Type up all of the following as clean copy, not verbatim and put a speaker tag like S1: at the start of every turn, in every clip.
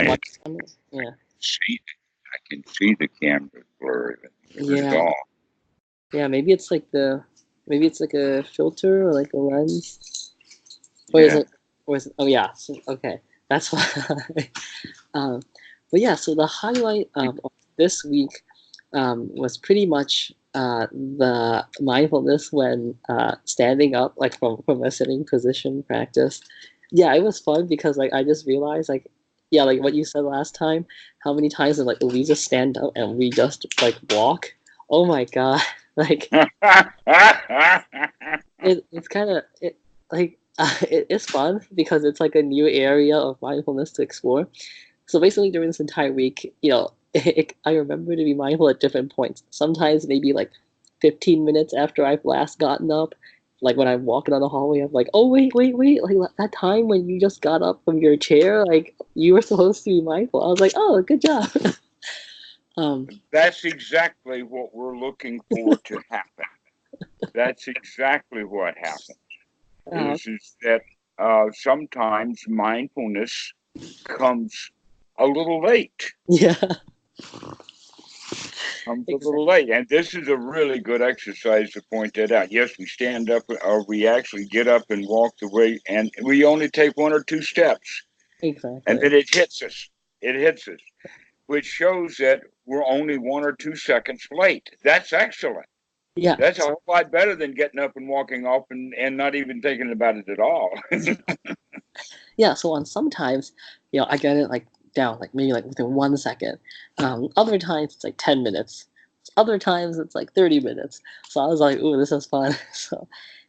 S1: I
S2: watch some. Yeah.
S1: see, I can see the camera blur at
S2: Yeah.
S1: all.
S2: Yeah. Maybe it's like a filter or like a lens. Or is
S1: Yeah.
S2: it? Or is it, oh yeah. So, okay. That's why. um, but yeah. So the highlight of this week was pretty much the mindfulness when standing up, like from a sitting position practice. Yeah, it was fun because like I just realized like yeah, like what you said last time, how many times like we just stand up and we just like walk. Oh my God, like it's kind of it like it's fun because it's like a new area of mindfulness to explore. So basically, during this entire week, I remember to be mindful at different points. Sometimes maybe like 15 minutes after I've last gotten up, like when I'm walking down the hallway, I'm like, oh wait, like that time when you just got up from your chair, like you were supposed to be mindful. I was like, oh, good job. um,
S1: That's exactly what we're looking for to happen. That's exactly what happens.
S2: uh,
S1: Is that sometimes mindfulness comes a little late.
S2: yeah,
S1: Comes a
S2: exactly.
S1: little late, and this is a really good exercise to point that out. Yes, we stand up, or we actually get up and walk the way, and we only take one or two steps, and
S2: Exactly.
S1: then it hits us. It hits us, which shows that we're only 1 or 2 seconds late. That's excellent.
S2: Yeah.
S1: That's a whole lot better than getting up and walking off and not even thinking about it at all.
S2: Yeah, so on sometimes, I get it like down, like maybe like within 1 second. Other times it's like 10 minutes. Other times it's like 30 minutes. So I was like, ooh, this is fun. So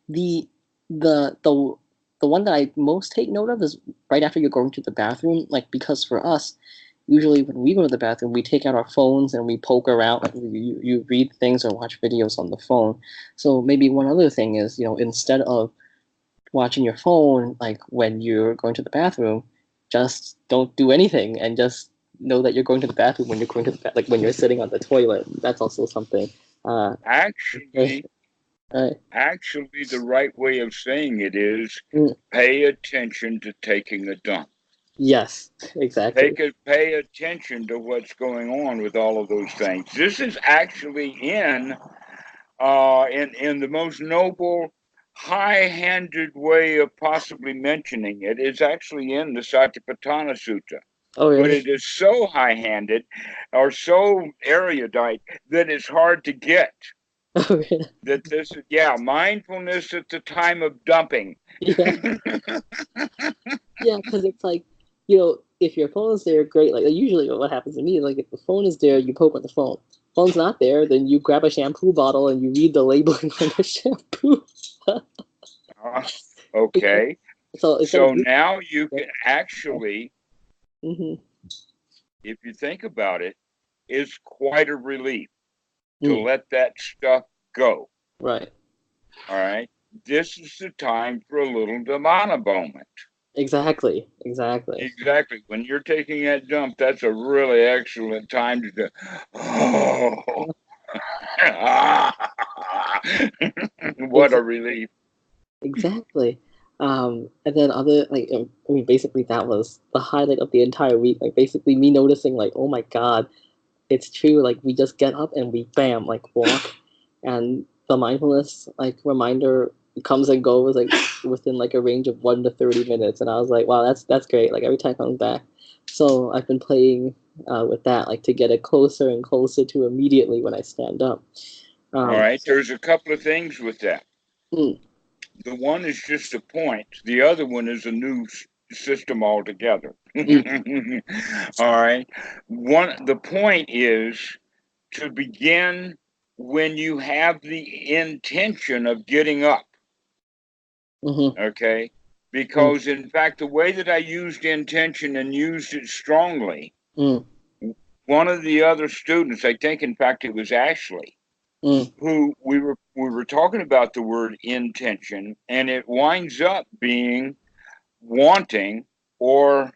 S2: the the the the one that I most take note of is right after you're going to the bathroom, like because for us, usually when we go to the bathroom, we take out our phones and we poke around, like you read things or watch videos on the phone. So maybe one other thing is, instead of watching your phone like when you're going to the bathroom, just don't do anything and just know that you're going to the bathroom when you're going to like when you're sitting on the toilet. That's also something. Uh, okay.
S1: actually,
S2: Right.
S1: actually, the right way of saying it is
S2: Mm,
S1: pay attention to taking a dump.
S2: yes, exactly.
S1: Pay attention to what's going on with all of those things. This is actually in the most noble, high-handed way of possibly mentioning it. It's actually in the Satipatthana Sutta,
S2: Oh,
S1: but
S2: really?
S1: it is so high-handed or so erudite that it's hard to get.
S2: Oh, really?
S1: That this is, yeah, mindfulness at the time of dumping.
S2: Yeah, yeah, because it's like, if your phone is there, great. Like usually, what happens to me is like if the phone is there, you poke on the phone. Phone's not there, then you grab a shampoo bottle and you read the labeling on the shampoo.
S1: Uh, okay,
S2: So instead of
S1: so now you
S2: right?
S1: can actually,
S2: Mm-hmm.
S1: if you think about it, it's quite a relief to
S2: Mm,
S1: let that stuff go.
S2: right.
S1: All right. This is the time for a little Dhammana moment.
S2: Exactly. Exactly.
S1: Exactly. When you're taking that dump, that's a really excellent time to go, oh, what
S2: Ex-
S1: a relief.
S2: exactly. And then other like I mean, basically that was the highlight of the entire week. Like basically me noticing like, oh my God, it's true. Like we just get up and we bam like walk, and the mindfulness like reminder comes and goes like within like a range of 1 to 30 minutes. And I was like, wow, that's great. Like every time it comes back. So I've been playing with that like to get it closer and closer to immediately when I stand up.
S1: All
S2: Um,
S1: right. There's a couple of things with that.
S2: mm,
S1: The one is just a point, the other one is a new system altogether.
S2: mm,
S1: All right. The point is to begin when you have the intention of getting up,
S2: mm-hmm,
S1: okay?
S2: mm,
S1: Because in fact, the way that I used intention and used it strongly,
S2: mm,
S1: one of the other students, I think in fact it was Ashley,
S2: mm,
S1: who we were talking about the word intention, and it winds up being wanting or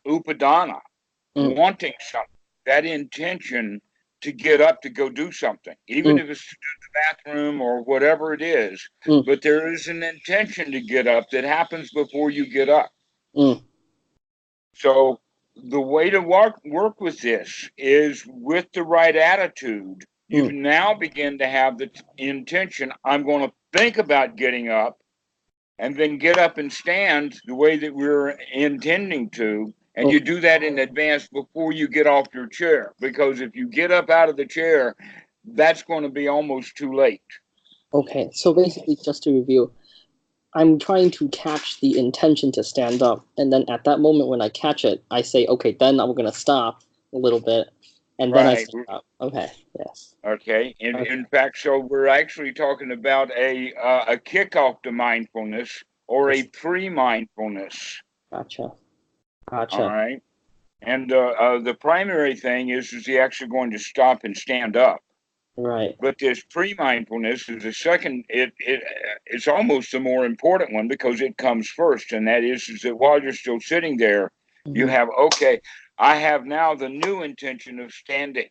S1: upadana,
S2: mm,
S1: wanting something, that intention to get up to go do something, even
S2: mm,
S1: if it's to do the bathroom or whatever it is.
S2: mm,
S1: But there is an intention to get up that happens before you get up.
S2: mm.
S1: So the way to work with this is with the right attitude. You
S2: Mm.
S1: now begin to have the intention. I'm going to think about getting up and then get up and stand the way that we're intending to. And you
S2: Okay.
S1: do that in advance before you get off your chair. Because if you get up out of the chair, that's going to be almost too late.
S2: Okay. So basically, just to review, I'm trying to catch the intention to stand up, and then at that moment when I catch it, I say, okay, then I'm gonna stop a little bit, and then I
S1: Right.
S2: stand up. Okay. Yes.
S1: Okay. In
S2: Okay.
S1: fact, so we're actually talking about a kickoff to mindfulness or a
S2: Yes.
S1: pre-mindfulness.
S2: Gotcha.
S1: All
S2: Gotcha.
S1: right. And the primary thing is he actually going to stop and stand up.
S2: Right.
S1: But this pre-mindfulness is the second. It's almost the more important one because it comes first, and that is that while you're still sitting there, you
S2: Hmm.
S1: have okay. I have now the new intention of standing,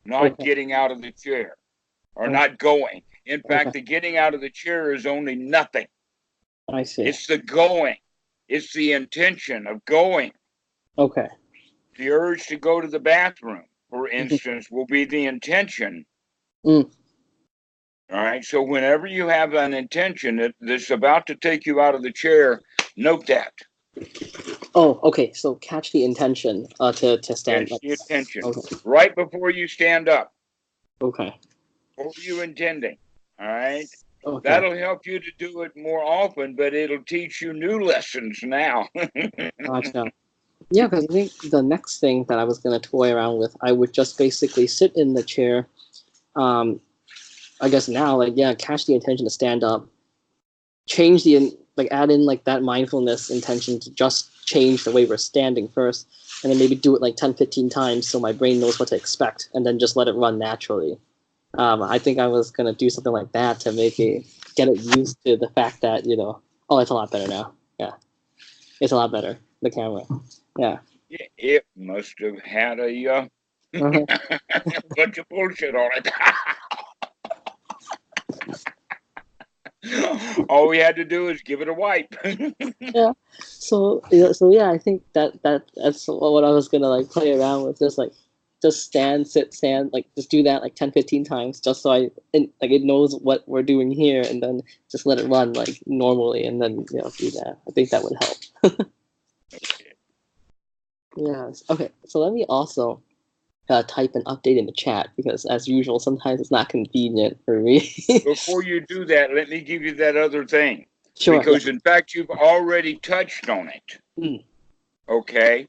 S1: not
S2: Okay.
S1: getting out of the chair or
S2: Okay.
S1: not going. In
S2: Okay.
S1: fact, the getting out of the chair is only nothing.
S2: I see.
S1: It's the going. It's the intention of going.
S2: Okay.
S1: The urge to go to the bathroom, for
S2: Mhm.
S1: instance, will be the intention.
S2: Mm.
S1: All right. So whenever you have an intention that's about to take you out of the chair, note that.
S2: Oh, okay. So catch the intention to stand
S1: Catch
S2: like.
S1: the attention
S2: Okay.
S1: right before you stand up.
S2: Okay.
S1: What were you intending? All right.
S2: Okay.
S1: That'll help you to do it more often, but it'll teach you new lessons now.
S2: Gotcha. Yeah, because I think the next thing that I was gonna toy around with, I would just basically sit in the chair. Um, I guess now, like, yeah, catch the intention to stand up, change like add in like that mindfulness intention to just change the way we're standing first, and then maybe do it like 10, 15 times so my brain knows what to expect, and then just let it run naturally. I think I was gonna do something like that to make it get it used to the fact that oh, it's a lot better now. Yeah, it's a lot better. The camera. Yeah.
S1: It must have had a
S2: Uh-huh.
S1: bunch of bullshit on it. All we had to do is give it a wipe.
S2: Yeah. So yeah, I think that's what I was gonna like play around with, just stand, sit, stand, like just do that like 10, 15 times, just so like it knows what we're doing here, and then just let it run like normally, and then do that. I think that would help. Yes. Okay. So let me also type an update in the chat, because as usual, sometimes it's not convenient for me.
S1: Before you do that, let me give you that other thing.
S2: Sure. Yeah.
S1: Because, in fact, you've already touched on it.
S2: Mm.
S1: Okay?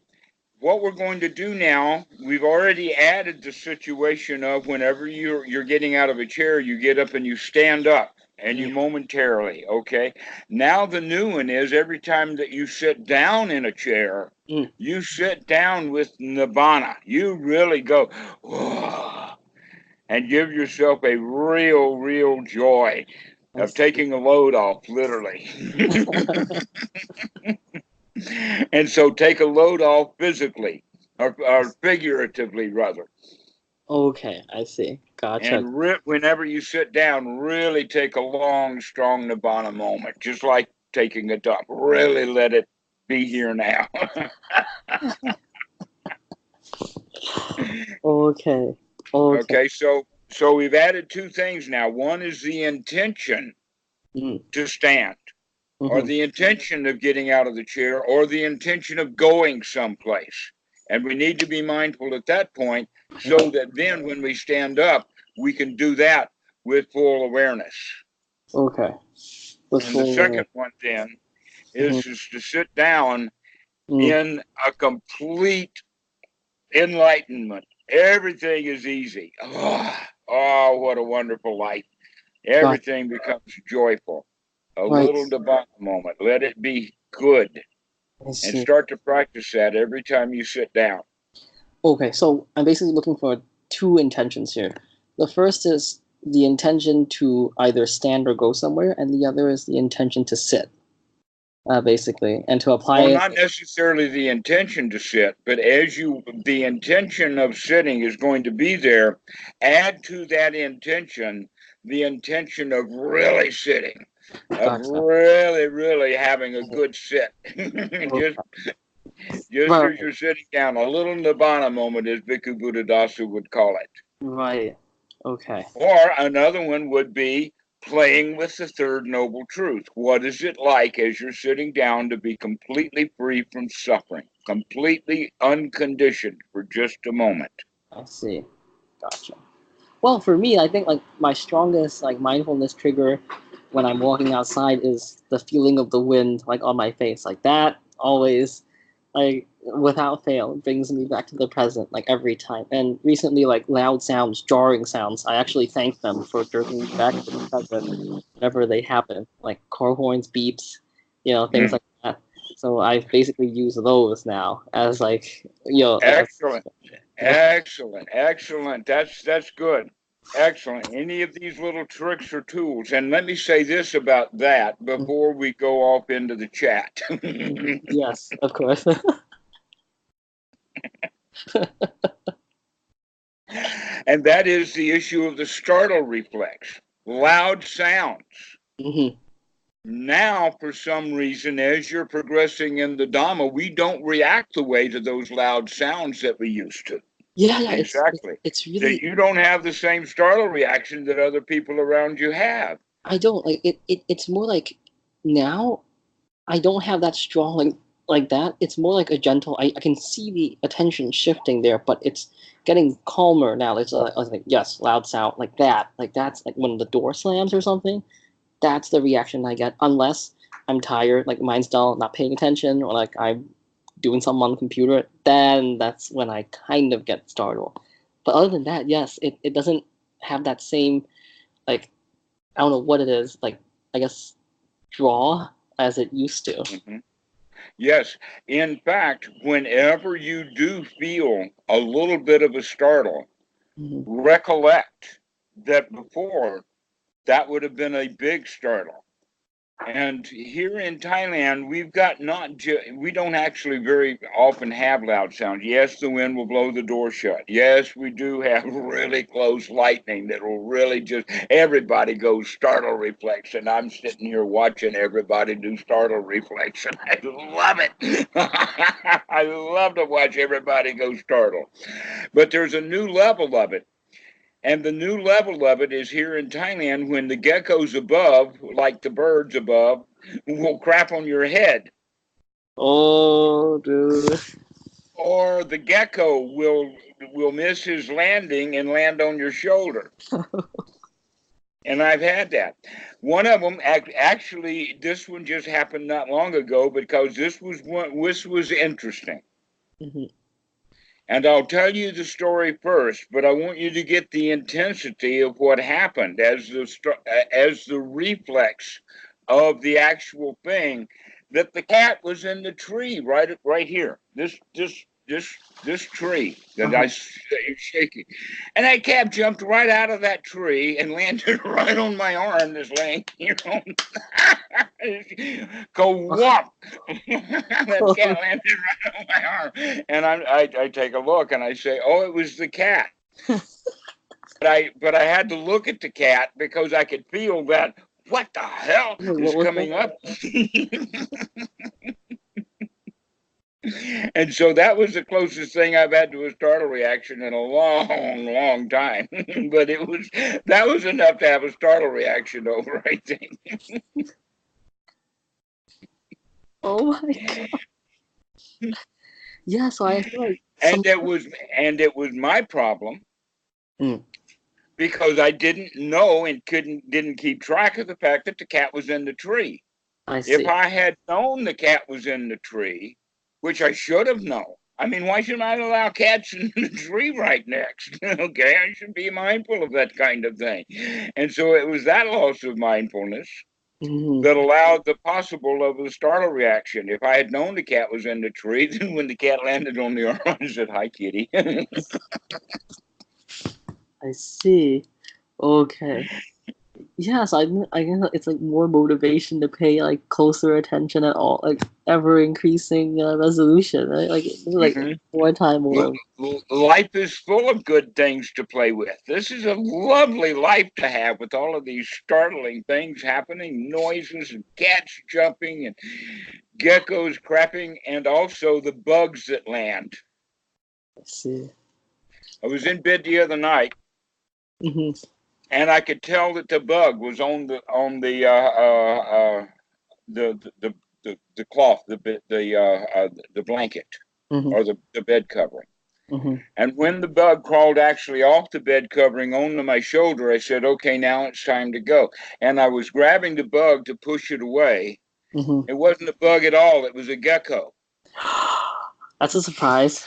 S1: What we're going to do now, we've already added the situation of whenever you're getting out of a chair, you get up and you stand up and you
S2: Mm.
S1: momentarily, okay? Now the new one is every time that you sit down in a chair,
S2: Mm.
S1: you sit down with nibbana. You really go, whoa, and give yourself a real joy
S2: I
S1: of
S2: see.
S1: taking a load off, literally. And so take a load off physically, or figuratively, rather.
S2: Okay, I see. Gotcha.
S1: And whenever you sit down, really take a long, strong nibbana moment, just like taking a dump. Really let it be here now.
S2: Okay. Okay.
S1: Okay, so we've added two things now. One is the intention
S2: Mm.
S1: to stand, or
S2: Mm-hmm.
S1: the intention of getting out of the chair, or the intention of going someplace. And we need to be mindful at that point so that then when we stand up, we can do that with full awareness.
S2: Okay. With
S1: And the
S2: full
S1: second one then
S2: mm-hmm.
S1: is to sit down
S2: Mm.
S1: in a complete enlightenment. Everything is easy. Oh, what a wonderful life.
S2: Got
S1: Everything becomes joyful. A
S2: right.
S1: little Nibbana moment. Let it be good.
S2: I
S1: And
S2: see.
S1: start to practice that every time you sit down.
S2: Okay, so I'm basically looking for two intentions here. The first is the intention to either stand or go somewhere, and the other is the intention to sit, basically, and to apply
S1: Well,
S2: it.
S1: not necessarily the intention to sit, but the intention of sitting is going to be there. Add to that intention the intention of really sitting, of
S2: Gotcha.
S1: really having a
S2: Mhm.
S1: good sit. Just
S2: Okay.
S1: Just
S2: Right.
S1: as you're sitting down, a little nibbana moment, as Bhikkhu Buddhadasa would call it.
S2: Right. Okay.
S1: Or another one would be playing with the third noble truth. What is it like as you're sitting down to be completely free from suffering, completely unconditioned for just a moment?
S2: I see. Gotcha. Well, for me, I think like my strongest like mindfulness trigger when I'm walking outside is the feeling of the wind like on my face. Like that always like without fail brings me back to the present like every time. And recently like loud sounds, jarring sounds, I actually thank them for bringing me back to the present whenever they happen. Like car horns, beeps, things like that. So I've basically used those now as like
S1: Excellent.
S2: yeah.
S1: Excellent. Excellent. That's good. Excellent. Any of these little tricks or tools. And let me say this about that before we go off into the chat.
S2: Yes, of course.
S1: And that is the issue of the startle reflex. Loud sounds.
S2: Mm-hmm.
S1: Now, for some reason, as you're progressing in the Dhamma, we don't react the way to those loud sounds that we used to.
S2: Yeah,
S1: Exactly.
S2: it's really
S1: That you don't have the same startle reaction that other people around you have.
S2: I don't like it's more like now I don't have that strong like that. It's more like a gentle I can see the attention shifting there, but it's getting calmer now. It's I was like, yes, loud sound like that. Like that's like when the door slams or something. That's the reaction I get unless I'm tired, like mind's dull, not paying attention, or like I'm doing something on the computer, then that's when I kind of get startled. But other than that, yes, it doesn't have that same like I don't know what it is, like I guess draw as it used to.
S1: Mm-hmm. Yes. In fact, whenever you do feel a little bit of a startle,
S2: Mm-hmm.
S1: recollect that before that would have been a big startle. And here in Thailand, we've got we don't actually very often have loud sounds. Yes, the wind will blow the door shut. Yes, we do have really close lightning that will really just, everybody goes startle reflex. And I'm sitting here watching everybody do startle reflex. And I love it. I love to watch everybody go startle. But there's a new level of it. And the new level of it is here in Thailand when the geckos above, like the birds above, will crap on your head.
S2: Oh, dude.
S1: Or the gecko will miss his landing and land on your shoulder. And I've had that. One of them, actually, this one just happened not long ago because this was interesting.
S2: Mm-hmm.
S1: And I'll tell you the story first, but I want you to get the intensity of what happened as the reflex of the actual thing, that the cat was in the tree right here. This tree that
S2: Uh-huh.
S1: I shaking, and that cat jumped right out of that tree and landed right on my arm. This laying here on. Go whop! That cat landed right on my arm, and I take a look and I say, "Oh, it was the cat." But I had to look at the cat because I could feel that. What the hell
S2: Wait,
S1: is
S2: what was
S1: coming
S2: that?
S1: up? And so that was the closest thing I've had to a startle reaction in a long, long time. But that was enough to have a startle reaction over, I think.
S2: Oh my god. Yeah, so I feel like
S1: And it was my problem
S2: Mm,
S1: because I didn't know and didn't keep track of the fact that the cat was in the tree.
S2: I
S1: If
S2: see.
S1: I had known the cat was in the tree, which I should have known. I mean, why should I allow cats in the tree right next? Okay, I should be mindful of that kind of thing. And so it was that loss of mindfulness
S2: Mm-hmm.
S1: that allowed the possible of the startle reaction. If I had known the cat was in the tree, then when the cat landed on the arm, I said, "Hi, kitty."
S2: I see. Okay. yeah, so I guess it's like more motivation to pay like closer attention at all, like ever increasing resolution, right? Like this is like
S1: Hmm.
S2: more time alone.
S1: Life is full of good things to play with. This is a lovely life to have with all of these startling things happening, noises and cats jumping and geckos crapping, and also the bugs that land.
S2: Let's see.
S1: I was in bed the other night,
S2: Hmm.
S1: and I could tell that the bug was on the cloth, the blanket
S2: Hmm.
S1: or the bed covering.
S2: Hmm.
S1: And when the bug crawled actually off the bed covering onto my shoulder, I said, "Okay, now it's time to go." And I was grabbing the bug to push it away.
S2: Hmm.
S1: It wasn't a bug at all; it was a gecko.
S2: That's a surprise.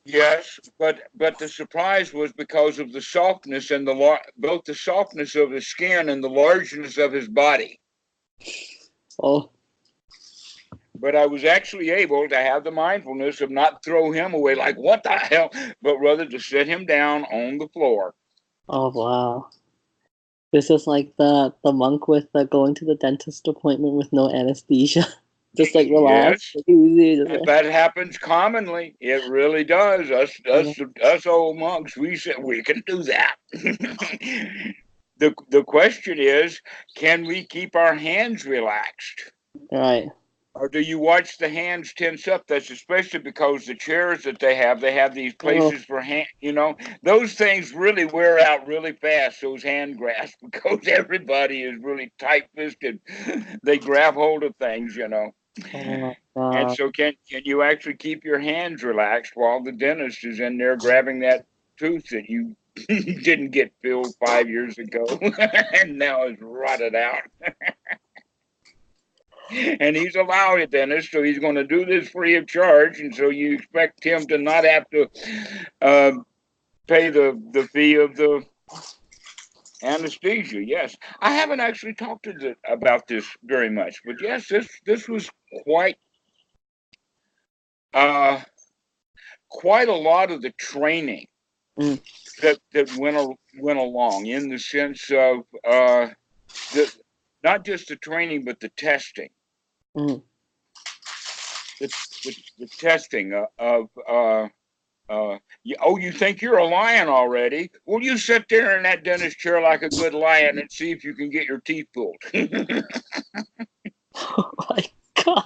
S1: Yes, but the surprise was because of the softness and both the softness of his skin and the largeness of his body.
S2: Oh,
S1: But I was actually able to have the mindfulness of not throw him away like what the hell, but rather to sit him down on the floor.
S2: oh wow. This is like the monk with the going to the dentist appointment with no anesthesia. Just like relax,
S1: Yes,
S2: like easy, just
S1: and
S2: like,
S1: that happens commonly. It really does.
S2: yeah.
S1: Us old monks, we said we can do that. The question is, can we keep our hands relaxed?
S2: Right.
S1: Or do you watch the hands tense up? That's especially because the chairs that they have these
S2: Oh,
S1: places for hand, those things really wear out really fast, those hand grasps, because everybody is really tight fisted. They grab hold of things.
S2: oh my
S1: And
S2: god.
S1: so can you actually keep your hands relaxed while the dentist is in there grabbing that tooth that you didn't get filled 5 years ago and now is rotted out? And he's a Lowry dentist, so he's going to do this free of charge, and so you expect him to not have to uh, pay the fee of the anesthesia. Yes, I haven't actually talked about this very much, but yes, this was quite uh, quite a lot of the training
S2: Mm,
S1: that went along in the sense of the not just the training but the testing.
S2: mm.
S1: The testing of you think you're a lion already? Well, you sit there in that dentist chair like a good lion and see if you can get your teeth pulled.
S2: Oh my god.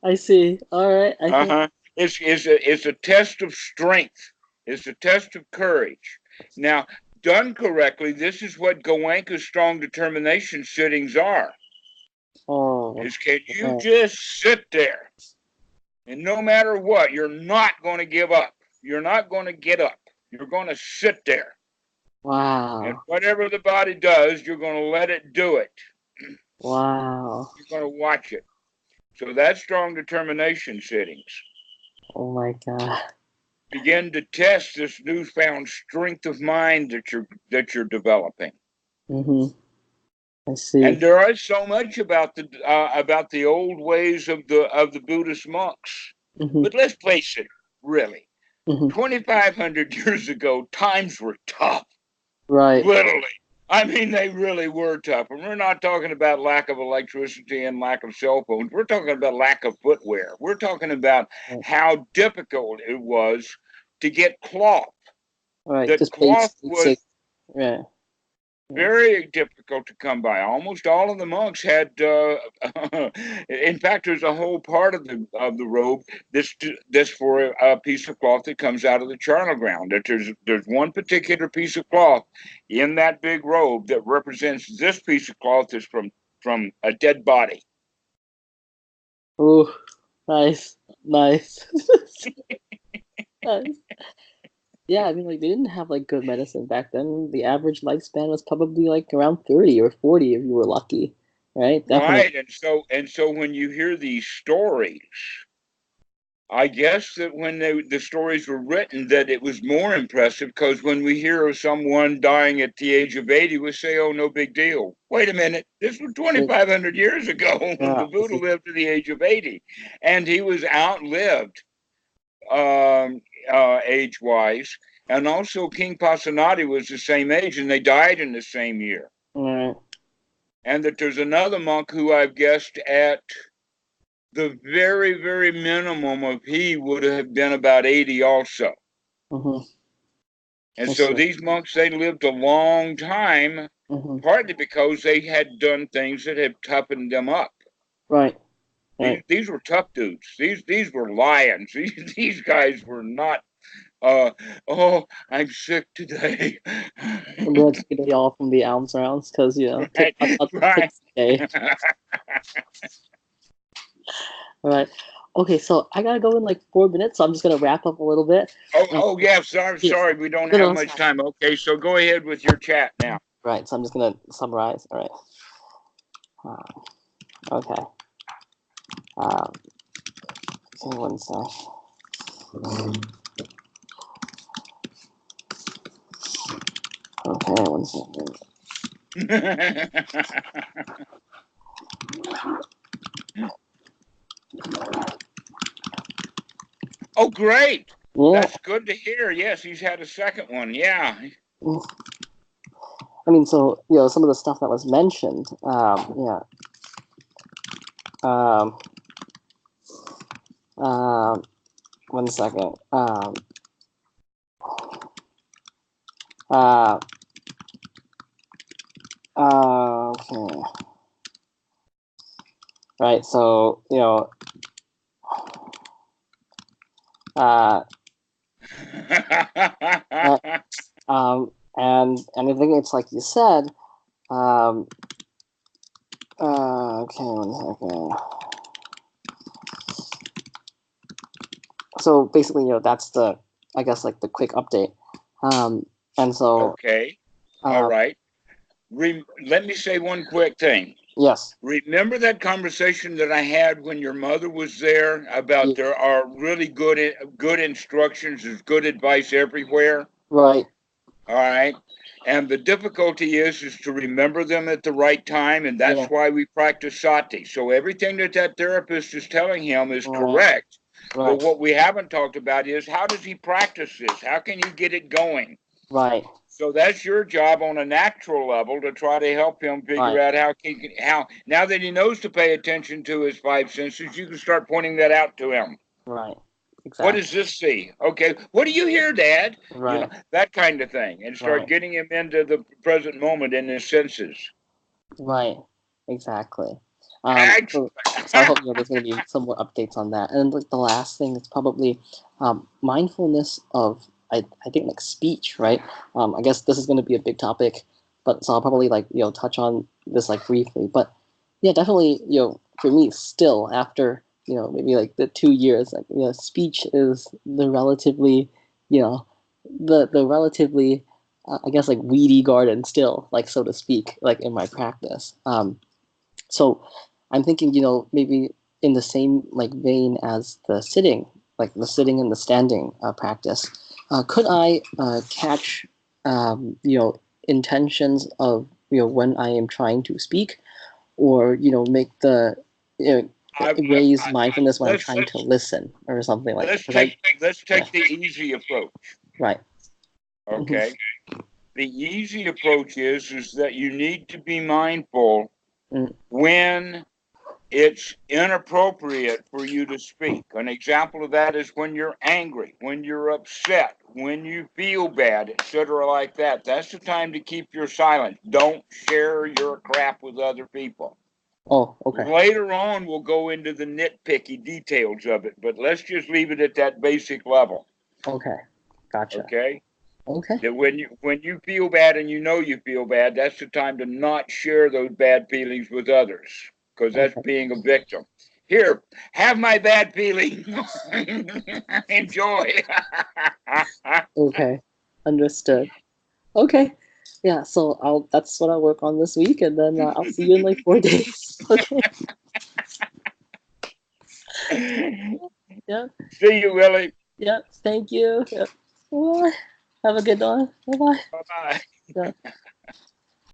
S2: I see. All right. I think.
S1: Uh-huh. It's a test of strength. It's a test of courage. Now, done correctly, this is what Goenka's strong determination sittings are.
S2: Oh,
S1: Is can you
S2: yeah.
S1: just sit there and no matter what, you're not going to give up. You're not going to get up. You're going to sit there. And
S2: Wow.
S1: whatever the body does, you're going to let it do it.
S2: Wow.
S1: You're going to watch it. So that's strong determination sittings.
S2: Oh my god.
S1: Begin to test this newfound strength of mind that you're developing.
S2: Mm-hmm. I see.
S1: And there is so much about the old ways of the Buddhist monks.
S2: Mm-hmm.
S1: But let's face it, really,
S2: Mm-hmm.
S1: 2,500 years ago, times were tough.
S2: Right.
S1: Literally. I mean, they really were tough. And we're not talking about lack of electricity and lack of cell phones. We're talking about lack of footwear. We're talking about
S2: Right.
S1: how difficult it was to get cloth.
S2: Right.
S1: That
S2: Just
S1: cloth
S2: basic.
S1: was
S2: Yeah. Yeah.
S1: very difficult to come by. Almost all of the monks had, in fact, there's a whole part of the robe this for a piece of cloth that comes out of the charnel ground. That there's one particular piece of cloth in that big robe that represents this piece of cloth is from a dead body.
S2: Ooh. Nice. Nice. Nice. Yeah, I mean, like they didn't have like good medicine back then. The average lifespan was probably like around 30 or 40 if you were lucky, right? Definitely.
S1: Right, and so when you hear these stories, I guess that when the stories were written, that it was more impressive because when we hear of someone dying at the age of 80, we say, "Oh, no big deal." Wait a minute, this was
S2: Yeah,
S1: 2,500 years ago when
S2: yeah,
S1: the Buddha lived to the age of 80, and he was outlived age-wise. And also King Pasenadi was the same age, and they died in the same year.
S2: Right.
S1: And that there's another monk who I've guessed at the very, very minimum of he would have been about 80 also.
S2: Mm-hmm.
S1: And so these monks, they lived a long time, partly because they had done things that had toughened them up.
S2: Right.
S1: These were tough dudes. These were lions. These guys were not, oh, I'm sick today.
S2: And they'll take it all from the arms rounds because, you know,
S1: Right.
S2: All right. Okay, so I gotta go in like 4 minutes, so I'm just gonna wrap up a little bit.
S1: Oh yeah, sorry, we don't have much time. Okay, so go ahead with your chat now.
S2: Right, so I'm just gonna summarize. All right. Okay. Okay, one sec. Okay, one second.
S1: Oh, great.
S2: Yeah.
S1: That's good to hear. Yes, he's had a second one. Yeah.
S2: I mean, so, you know, some of the stuff that was mentioned, yeah. One second. Okay. Right, so, you know, and I think it's like you said, okay, one second. So basically, you know, that's the, I guess, like the quick update. And so.
S1: Okay. All right. Let me say one quick thing.
S2: Yes.
S1: Remember that conversation that I had when your mother was there about there are really good instructions, there's good advice everywhere?
S2: Right.
S1: All right. And the difficulty is to remember them at the right time, and that's why we practice Sati. So everything that therapist is telling him is correct. Right. But what we haven't talked about is how does he practice this? How can he get it going?
S2: Right.
S1: So that's your job on a natural level to try to help him figure out how now that he knows to pay attention to his five senses, you can start pointing that out to him.
S2: Right. Exactly.
S1: What does this see? Okay, what do you hear, Dad?
S2: Right.
S1: You know, that kind of thing, and start getting him into the present moment in his senses.
S2: Right. Exactly. So I hope, you know, there's going to be some more updates on that. And like the last thing is probably mindfulness of I think like speech, right? I guess this is going to be a big topic, but so I'll probably like, you know, touch on this like briefly. But yeah, definitely, you know, for me still after, you know, maybe like the 2 years, like, you know, speech is the relatively, you know, the relatively I guess like weedy garden still, like, so to speak, like in my practice. So I'm thinking, you know, maybe in the same like vein as the sitting, like the sitting and the standing practice, could I catch, you know, intentions of, you know, when I am trying to speak, or, you know, make the, you know, raise mindfulness when I'm trying to listen or something like that?
S1: Let's take the easy approach.
S2: Right.
S1: Okay. The easy approach is that you need to be mindful when it's inappropriate for you to speak. An example of that is when you're angry, when you're upset, when you feel bad, etc., like that. That's the time to keep your silence. Don't share your crap with other people.
S2: Oh, okay.
S1: Later on, we'll go into the nitpicky details of it, but let's just leave it at that basic level.
S2: Okay, gotcha.
S1: Okay.
S2: Okay.
S1: That when you feel bad and you know you feel bad, that's the time to not share those bad feelings with others, because that's being a victim. Here, have my bad feeling. Enjoy.
S2: Okay, understood. Okay, yeah. So that's what I'll work on this week, and then I'll see you in like 4 days. Okay. Yeah.
S1: See you, Willie.
S2: Yeah. Thank you. Yeah. Bye. Have a good one. Bye bye.
S1: Bye bye.
S2: Yeah.